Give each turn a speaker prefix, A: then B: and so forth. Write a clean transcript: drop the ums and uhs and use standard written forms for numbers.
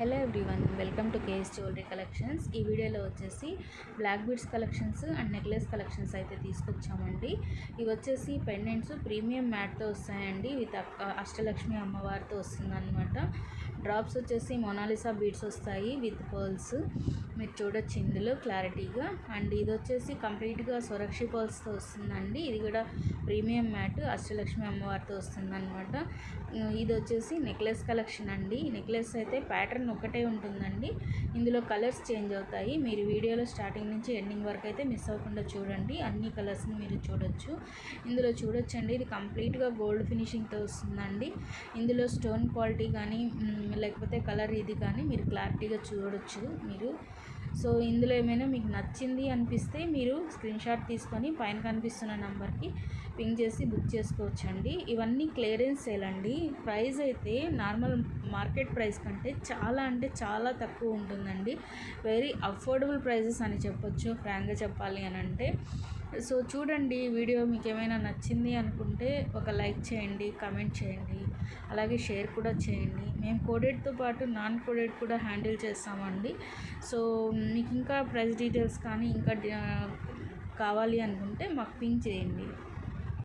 A: Hello everyone, welcome to KS jewellery collections. ఈ వీడియోలో వచ్చేసి black beads collections and necklace collections అయితే తీసుకొచ్చామండి. ఇవి వచ్చేసి పెండెంట్స్ ప్రీమియం మ్యాట్తో వస్తాయండి. విత్ అష్టలక్ష్మి అమ్మవారితో వస్తుందన్నమాట. డ్రాప్స్ వచ్చేసి మొనాలిసా బీడ్స్ వస్తాయి విత్ పర్ల్స్. మీరు చూడొచ్చు ఇందులో క్లారిటీగా. అండ్ ఇది వచ్చేసి కంప్లీట్గా స్వరక్షి పర్ల్స్తో వస్తుందండి. ఇది కూడా ప్రీమియం మ్యాట్ అష్టలక్ష్మి అమ్మవారితో వస్తుందన్నమాట. ఇది వచ్చేసి నెక్లెస్ కలెక్షన్ అండి. నెక్లెస్ అయితే ప్యాటర్న్ ఒకటే ఉంటుందండి. ఇందులో కలర్స్ చేంజ్ అవుతాయి. మీరు వీడియోలో స్టార్టింగ్ నుంచి ఎండింగ్ వరకు అయితే మిస్ అవ్వకుండా చూడండి. అన్ని కలర్స్ని మీరు చూడొచ్చు. ఇందులో చూడొచ్చండి, ఇది కంప్లీట్గా గోల్డ్ ఫినిషింగ్తో వస్తుందండి. ఇందులో స్టోన్ క్వాలిటీ కానీ లేకపోతే కలర్ ఇది కానీ మీరు క్లారిటీగా చూడొచ్చు మీరు. సో ఇందులో ఏమైనా మీకు నచ్చింది అనిపిస్తే మీరు స్క్రీన్ షాట్ తీసుకొని పైన కనిపిస్తున్న నెంబర్కి పింక్ చేసి బుక్ చేసుకోవచ్చండి. ఇవన్నీ క్లియరెన్స్ సేల్ అండి. ప్రైస్ అయితే నార్మల్ మార్కెట్ ప్రైస్ కంటే చాలా అంటే చాలా తక్కువ ఉంటుందండి. వెరీ అఫోర్డబుల్ ప్రైజెస్ అని చెప్పొచ్చు ఫ్రాంక్గా చెప్పాలి అని అంటే. సో చూడండి, వీడియో మీకు ఏమైనా నచ్చింది అనుకుంటే ఒక లైక్ చేయండి, కామెంట్ చేయండి, అలాగే షేర్ కూడా చేయండి. మేము కోడెడ్తో పాటు నాన్ కోడెడ్ కూడా హ్యాండిల్ చేస్తామండి. సో మీకు ఇంకా ప్రైస్ డీటెయిల్స్ కానీ ఇంకా కావాలి అనుకుంటే మాకు పింక్ చేయండి.